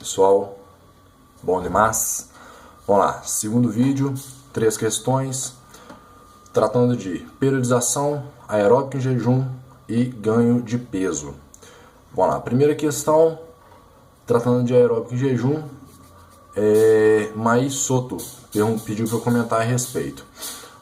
pessoal, bom demais. Vamos lá, segundo vídeo, 3 questões, tratando de periodização, aeróbico em jejum e ganho de peso. Vamos lá, primeira questão, tratando de aeróbico em jejum, Maí Soto pediu para eu comentar a respeito.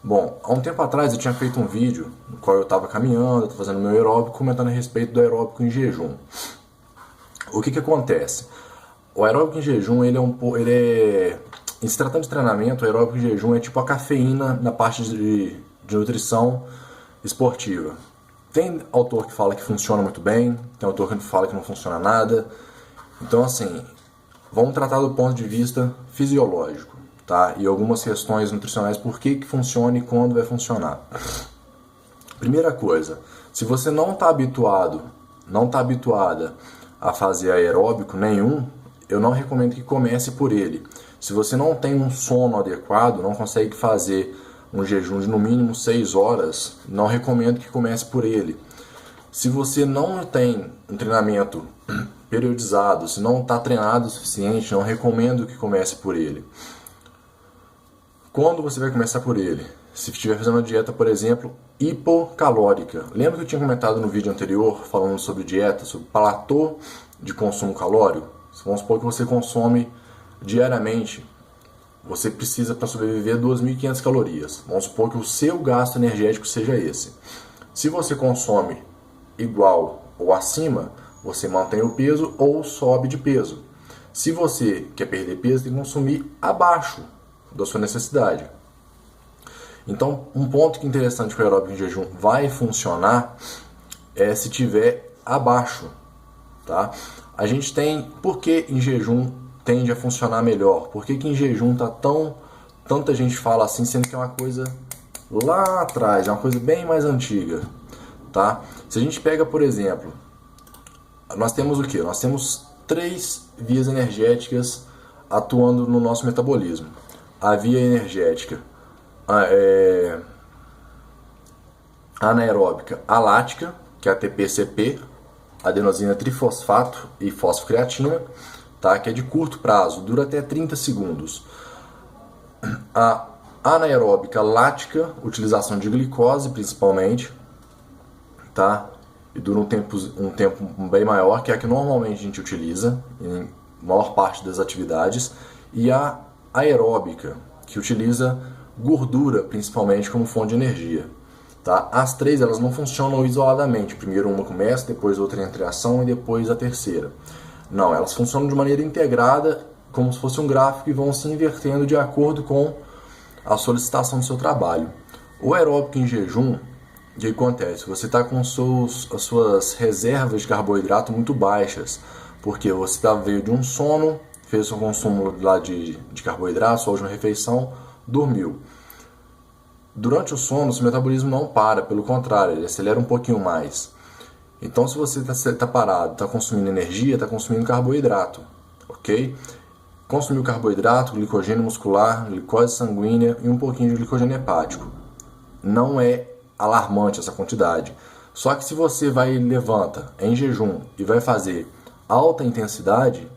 Bom, há um tempo atrás eu tinha feito um vídeo no qual eu estava caminhando, fazendo meu aeróbico, comentando a respeito do aeróbico em jejum. O que acontece? O aeróbico em jejum, em se tratando de treinamento, o aeróbico em jejum é tipo a cafeína na parte de nutrição esportiva. Tem autor que fala que funciona muito bem, tem autor que fala que não funciona nada. Então, assim, vamos tratar do ponto de vista fisiológico, tá? E algumas questões nutricionais, por que funciona e quando vai funcionar. Primeira coisa, se você não está habituada a fazer aeróbico nenhum, eu não recomendo que comece por ele. Se você não tem um sono adequado, não consegue fazer um jejum de no mínimo 6 horas, não recomendo que comece por ele. Se você não tem um treinamento periodizado, se não está treinado o suficiente, não recomendo que comece por ele. Quando você vai começar por ele? Se estiver fazendo uma dieta, por exemplo, hipocalórica. Lembra que eu tinha comentado no vídeo anterior, falando sobre dieta, sobre platô de consumo calórico? Vamos supor que você consome diariamente, você precisa para sobreviver 2.500 calorias. Vamos supor que o seu gasto energético seja esse. Se você consome igual ou acima, você mantém o peso ou sobe de peso. Se você quer perder peso, tem que consumir abaixo da sua necessidade. Então, um ponto que é interessante que o aeróbico em jejum vai funcionar é se tiver abaixo, tá? A gente tem, por que em jejum tende a funcionar melhor? Por que em jejum tá tanta gente fala assim, sendo que é uma coisa lá atrás, é uma coisa bem mais antiga, tá? Se a gente pega, por exemplo, nós temos o que? Nós temos 3 vias energéticas atuando no nosso metabolismo. A via energética anaeróbica alática, que é a ATP-CP, adenosina trifosfato e fosfocreatina, tá? Que é de curto prazo, dura até 30 segundos. A anaeróbica lática, utilização de glicose principalmente, tá? E dura um tempo bem maior, que é a que normalmente a gente utiliza em maior parte das atividades. E a aeróbica, que utiliza gordura principalmente como fonte de energia. Tá? As 3 elas não funcionam isoladamente. Primeiro uma começa, depois outra entra em ação e depois a terceira. Não, elas funcionam de maneira integrada, como se fosse um gráfico, e vão se invertendo de acordo com a solicitação do seu trabalho. O aeróbico em jejum, o que acontece? Você está com as suas reservas de carboidrato muito baixas, porque você veio de um sono, fez seu consumo lá de carboidrato, sua última refeição, dormiu. Durante o sono, seu metabolismo não para, pelo contrário, ele acelera um pouquinho mais. Então, se você está parado, está consumindo energia, está consumindo carboidrato, ok? Consumiu carboidrato, glicogênio muscular, glicose sanguínea e um pouquinho de glicogênio hepático. Não é alarmante essa quantidade. Só que se você levanta em jejum e vai fazer alta intensidade,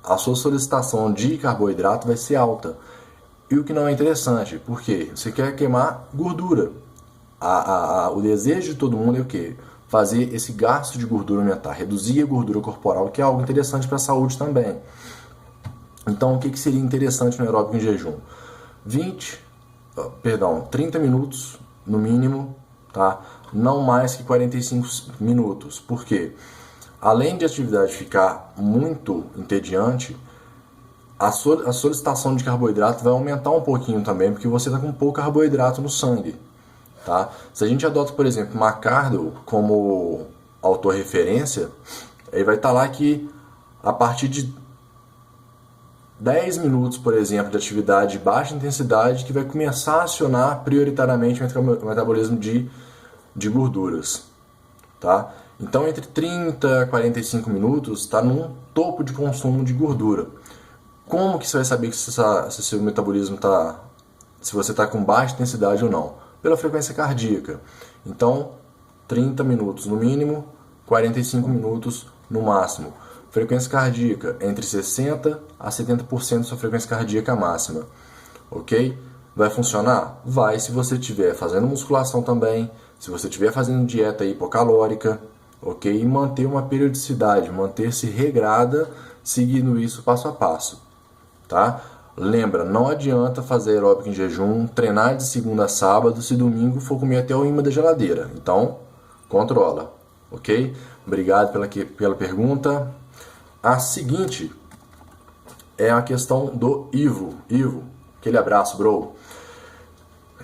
a sua solicitação de carboidrato vai ser alta. E o que não é interessante, porque você quer queimar gordura. O desejo de todo mundo é o quê? Fazer esse gasto de gordura aumentar, reduzir a gordura corporal, que é algo interessante para a saúde também. Então, o que seria interessante no aeróbico em jejum? 30 minutos no mínimo, tá? Não mais que 45 minutos. Por quê? Além de a atividade ficar muito entediante, a solicitação de carboidrato vai aumentar um pouquinho também, porque você está com pouco carboidrato no sangue. Tá? Se a gente adota, por exemplo, McArdle como autorreferência, aí vai estar lá que a partir de 10 minutos, por exemplo, de atividade de baixa intensidade, que vai começar a acionar prioritariamente o metabolismo de gorduras. Tá? Então, entre 30 e 45 minutos está num topo de consumo de gordura. Como que você vai saber se seu metabolismo se você está com baixa intensidade ou não? Pela frequência cardíaca. Então, 30 minutos no mínimo, 45 minutos no máximo. frequência cardíaca entre 60% a 70% da sua frequência cardíaca máxima, ok? Vai funcionar? Vai, se você estiver fazendo musculação também, se você estiver fazendo dieta hipocalórica, ok? E manter uma periodicidade, manter-se regrada, seguindo isso passo a passo, tá? Lembra, não adianta fazer aeróbico em jejum, treinar de segunda a sábado, se domingo for comer até o imã da geladeira. Então, controla, ok? Obrigado pela pergunta. A seguinte é a questão do Ivo. Ivo, aquele abraço, bro.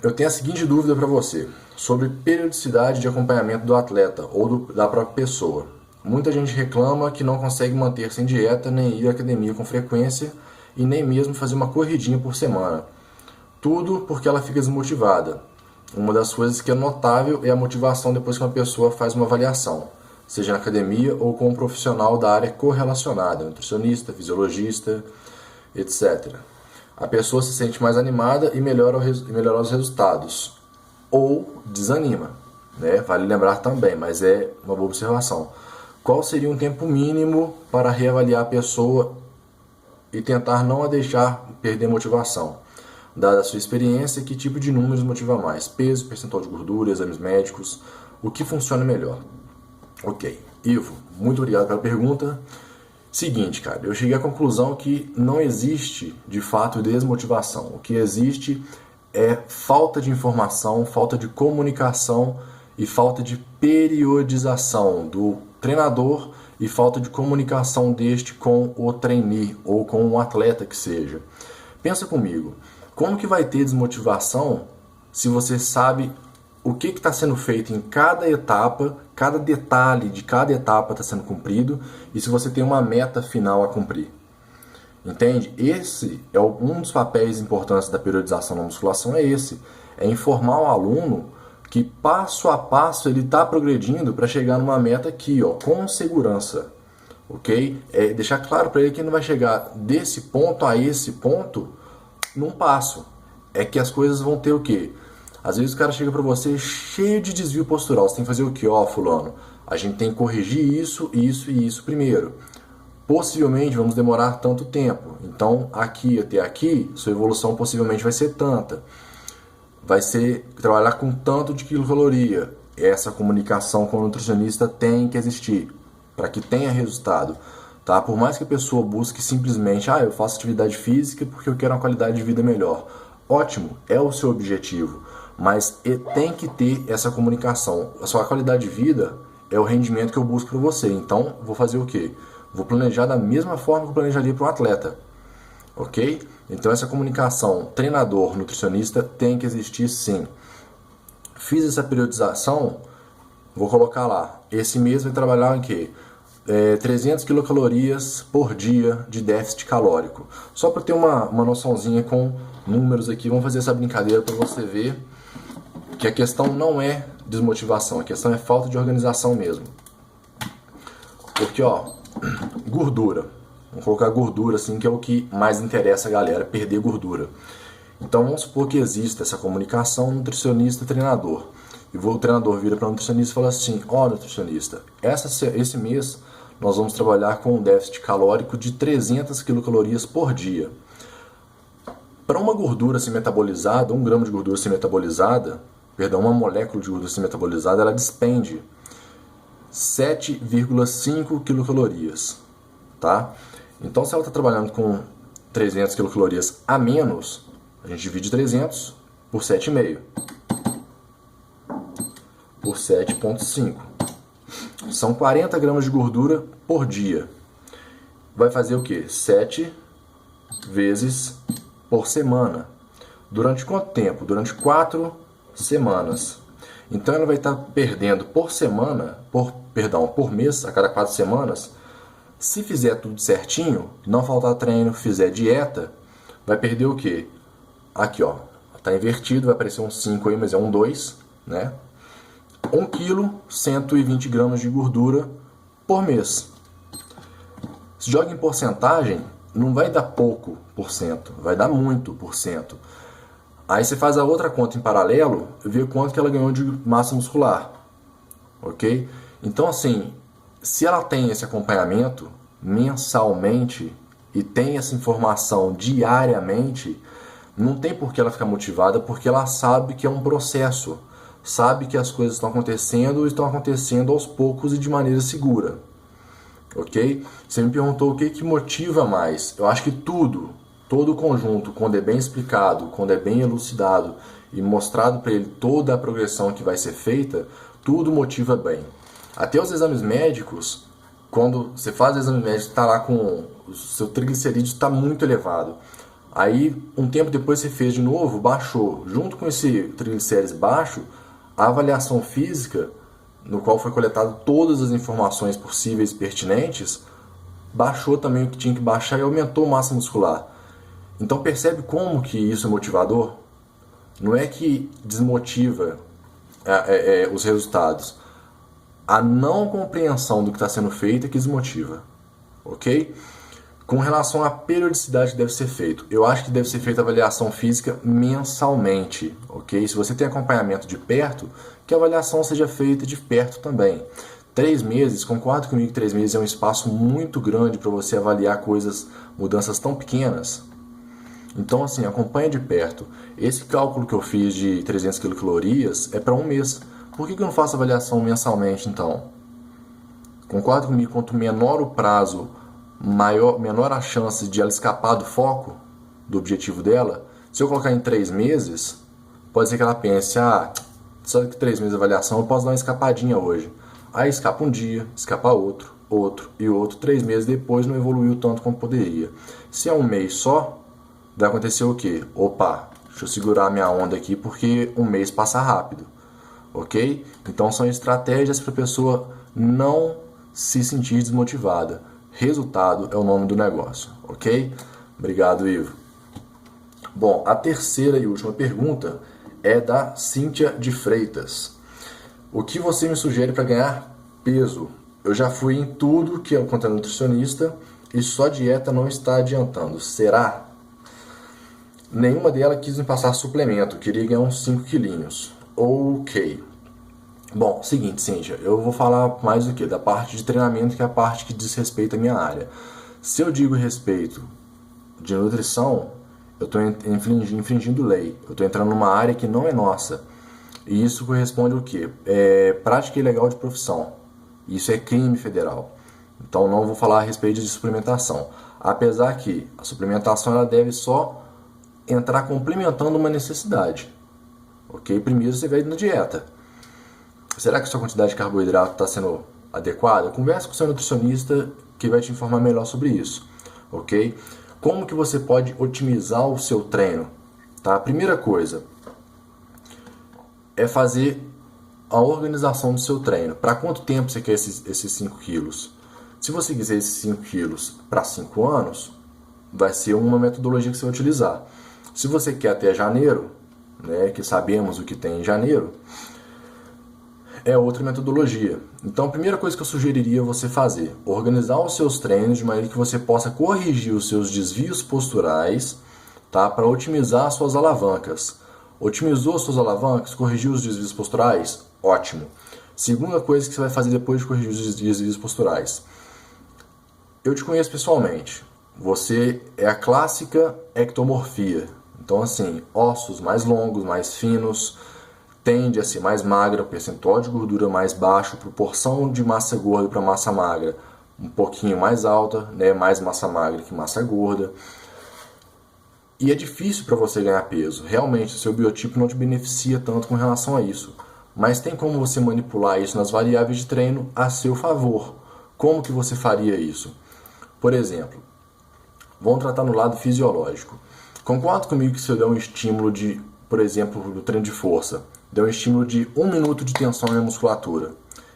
Eu tenho a seguinte dúvida para você, sobre periodicidade de acompanhamento do atleta ou da própria pessoa. Muita gente reclama que não consegue manter-se em dieta, nem ir à academia com frequência e nem mesmo fazer uma corridinha por semana. Tudo porque ela fica desmotivada. Uma das coisas que é notável é a motivação depois que uma pessoa faz uma avaliação, seja na academia ou com um profissional da área correlacionada, nutricionista, fisiologista, etc. A pessoa se sente mais animada e melhora os resultados. Ou desanima, né? Vale lembrar também, mas é uma boa observação. Qual seria um tempo mínimo para reavaliar a pessoa e tentar não a deixar perder motivação? Dada a sua experiência, que tipo de números motiva mais? Peso, percentual de gordura, exames médicos, o que funciona melhor? Ok. Ivo, muito obrigado pela pergunta. Seguinte, cara, eu cheguei à conclusão que não existe, de fato, desmotivação. O que existe é falta de informação, falta de comunicação e falta de periodização do treinador e falta de comunicação deste com o trainee ou com o atleta que seja. Pensa comigo, como que vai ter desmotivação se você sabe o que está sendo feito em cada etapa, cada detalhe de cada etapa está sendo cumprido e se você tem uma meta final a cumprir? Entende? Esse é um dos papéis importantes da periodização na musculação, é informar o aluno que passo a passo ele está progredindo para chegar numa meta aqui, ó, com segurança, ok? É deixar claro para ele que ele não vai chegar desse ponto a esse ponto num passo. É que as coisas vão ter o quê? Às vezes o cara chega para você cheio de desvio postural. Você tem que fazer o quê? Ó, fulano, a gente tem que corrigir isso, isso e isso primeiro. Possivelmente vamos demorar tanto tempo. Então, aqui até aqui, sua evolução possivelmente vai ser tanta. Vai ser trabalhar com tanto de quilocaloria. Essa comunicação com o nutricionista tem que existir para que tenha resultado. Tá? Por mais que a pessoa busque simplesmente, eu faço atividade física porque eu quero uma qualidade de vida melhor. Ótimo, é o seu objetivo. Mas tem que ter essa comunicação. A sua qualidade de vida é o rendimento que eu busco para você. Então, vou fazer o quê? Vou planejar da mesma forma que eu planejaria para um atleta. Ok? Então, essa comunicação treinador-nutricionista tem que existir sim. Fiz essa periodização, vou colocar lá. Esse mês vai trabalhar em quê? 300 quilocalorias por dia de déficit calórico. Só para ter uma noçãozinha com números aqui, vamos fazer essa brincadeira para você ver que a questão não é desmotivação, a questão é falta de organização mesmo. Porque, gordura. Vamos colocar gordura assim, que é o que mais interessa a galera, perder gordura. Então vamos supor que exista essa comunicação nutricionista-treinador. E o treinador vira para o nutricionista e fala assim, nutricionista, esse mês nós vamos trabalhar com um déficit calórico de 300 quilocalorias por dia. Para uma gordura ser metabolizada, 1 grama de gordura ser metabolizada, uma molécula de gordura ser metabolizada, ela despende 7,5 quilocalorias, tá? Então, se ela está trabalhando com 300 quilocalorias a menos, a gente divide 300 por 7,5, por 7,5. São 40 gramas de gordura por dia. Vai fazer o quê? 7 vezes por semana. Durante quanto tempo? Durante 4 semanas. Então ela vai estar perdendo por semana, por mês, a cada 4 semanas. Se fizer tudo certinho, não faltar treino, fizer dieta, vai perder o quê? Aqui, tá invertido, vai aparecer um 5 aí, mas é um 2, né? 1 kg, 120 gramas de gordura por mês. Se joga em porcentagem, não vai dar pouco por cento, vai dar muito por cento. Aí você faz a outra conta em paralelo e vê quanto que ela ganhou de massa muscular, ok? Então assim, se ela tem esse acompanhamento, mensalmente e tem essa informação diariamente, não tem por que ela ficar motivada, porque ela sabe que é um processo, sabe que as coisas estão acontecendo aos poucos e de maneira segura, ok? Você me perguntou o que motiva mais. Eu acho que todo o conjunto, quando é bem explicado, quando é bem elucidado e mostrado para ele toda a progressão que vai ser feita, tudo motiva bem. Até os exames médicos, quando você faz o exame médico, está lá com o seu triglicerídeo está muito elevado. Aí, um tempo depois você fez de novo, baixou. Junto com esse triglicérides baixo, a avaliação física, no qual foi coletado todas as informações possíveis e pertinentes, baixou também o que tinha que baixar e aumentou a massa muscular. Então percebe como que isso é motivador? Não é que desmotiva os resultados. A não compreensão do que está sendo feito é que desmotiva, ok? Com relação à periodicidade que deve ser feito, eu acho que deve ser feita a avaliação física mensalmente, ok? Se você tem acompanhamento de perto, que a avaliação seja feita de perto também. 3 meses, concordo comigo que 3 meses é um espaço muito grande para você avaliar mudanças tão pequenas. Então, assim, acompanha de perto. Esse cálculo que eu fiz de 300 quilocalorias é para um mês. Por que eu não faço avaliação mensalmente, então? Concorda comigo? Quanto menor o prazo, menor a chance de ela escapar do foco, do objetivo dela. Se eu colocar em 3 meses, pode ser que ela pense, sabe que 3 meses de avaliação, eu posso dar uma escapadinha hoje. Aí escapa um dia, escapa outro, e outro. 3 meses depois não evoluiu tanto como poderia. Se é um mês só, vai acontecer o quê? Opa, deixa eu segurar minha onda aqui porque um mês passa rápido. Ok? Então são estratégias para a pessoa não se sentir desmotivada. Resultado é o nome do negócio, ok? Obrigado, Ivo. Bom, a terceira e última pergunta é da Cíntia de Freitas. O que você me sugere para ganhar peso? Eu já fui em tudo que é contra nutricionista e só dieta não está adiantando. Será? Nenhuma delas quis me passar suplemento, queria ganhar uns 5 quilinhos. Ok. Bom, seguinte, Cíntia, eu vou falar mais do que? Da parte de treinamento, que é a parte que diz respeito à minha área. Se eu digo respeito de nutrição, eu estou infringindo lei. Eu estou entrando numa área que não é nossa. E isso corresponde ao quê? Prática ilegal de profissão. Isso é crime federal. Então não vou falar a respeito de suplementação. Apesar que a suplementação ela deve só entrar complementando uma necessidade. Ok? Primeiro você vai na dieta. Será que a sua quantidade de carboidrato está sendo adequada? Converse com o seu nutricionista que vai te informar melhor sobre isso. Ok? Como que você pode otimizar o seu treino? Tá? A primeira coisa é fazer a organização do seu treino. Para quanto tempo você quer esses 5 quilos? Se você quiser esses 5 quilos para 5 anos, vai ser uma metodologia que você vai utilizar. Se você quer até janeiro, né, que sabemos o que tem em janeiro, é outra metodologia. Então a primeira coisa que eu sugeriria você fazer, organizar os seus treinos de maneira que você possa corrigir os seus desvios posturais, tá, para otimizar as suas alavancas. Otimizou as suas alavancas, corrigiu os desvios posturais? Ótimo. Segunda coisa que você vai fazer depois de corrigir os desvios posturais. Eu te conheço pessoalmente. Você é a clássica ectomorfia. Então assim, ossos mais longos, mais finos, tende a ser mais magra, percentual de gordura mais baixo, proporção de massa gorda para massa magra um pouquinho mais alta, né? Mais massa magra que massa gorda. E é difícil para você ganhar peso. Realmente, o seu biotipo não te beneficia tanto com relação a isso. Mas tem como você manipular isso nas variáveis de treino a seu favor. Como que você faria isso? Por exemplo, vamos tratar no lado fisiológico. Concorda comigo que se eu der um estímulo de, por exemplo, do treino de força, der um estímulo de 1 minuto de tensão na musculatura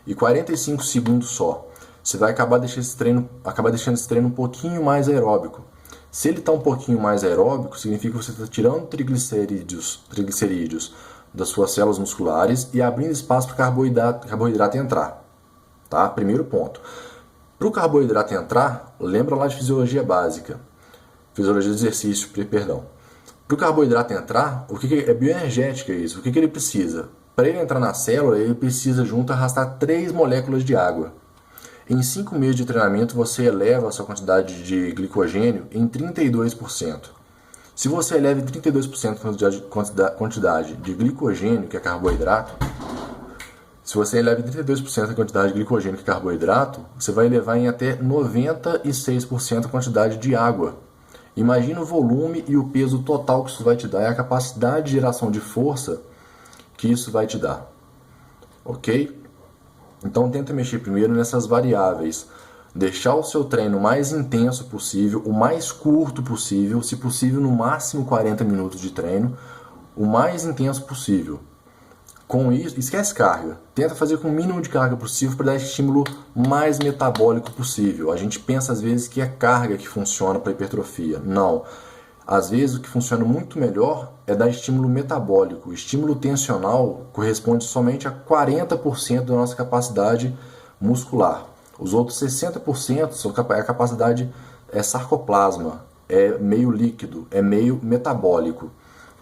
e 45 segundos só, você vai acabar deixando esse treino um pouquinho mais aeróbico. Se ele está um pouquinho mais aeróbico, significa que você está tirando triglicerídeos das suas células musculares e abrindo espaço para o carboidrato entrar. Tá? Primeiro ponto. Para o carboidrato entrar, lembra lá de fisiologia básica. Fisiologia do exercício, perdão. Para o carboidrato entrar, é bioenergética isso. O que ele precisa? Para ele entrar na célula, ele precisa junto arrastar 3 moléculas de água. Em 5 meses de treinamento, você eleva a sua quantidade de glicogênio em 32%. Se você eleva em 32% a quantidade de glicogênio, que é carboidrato, se você eleva em 32% a quantidade de glicogênio, que é carboidrato, você vai elevar em até 96% a quantidade de água. Imagina o volume e o peso total que isso vai te dar e a capacidade de geração de força que isso vai te dar. Ok? Então tenta mexer primeiro nessas variáveis. Deixar o seu treino mais intenso possível, o mais curto possível, se possível no máximo 40 minutos de treino, o mais intenso possível. Com isso, esquece carga. Tenta fazer com o mínimo de carga possível para dar esse estímulo mais metabólico possível. A gente pensa às vezes que é carga que funciona para hipertrofia. Não. Às vezes o que funciona muito melhor é dar estímulo metabólico. O estímulo tensional corresponde somente a 40% da nossa capacidade muscular. Os outros 60% é a capacidade sarcoplasma, é meio líquido, é meio metabólico.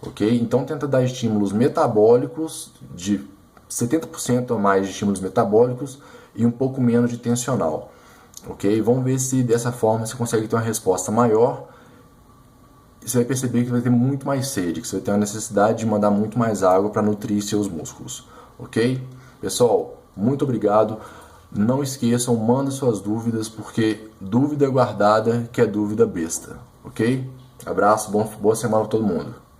Ok? Então tenta dar estímulos metabólicos de 70% ou mais de estímulos metabólicos e um pouco menos de tensional. Ok? Vamos ver se dessa forma você consegue ter uma resposta maior. Você vai perceber que vai ter muito mais sede, que você vai ter a necessidade de mandar muito mais água para nutrir seus músculos. Ok? Pessoal, muito obrigado. Não esqueçam, mandem suas dúvidas, porque dúvida guardada que é dúvida besta. Ok? Abraço, boa semana para todo mundo.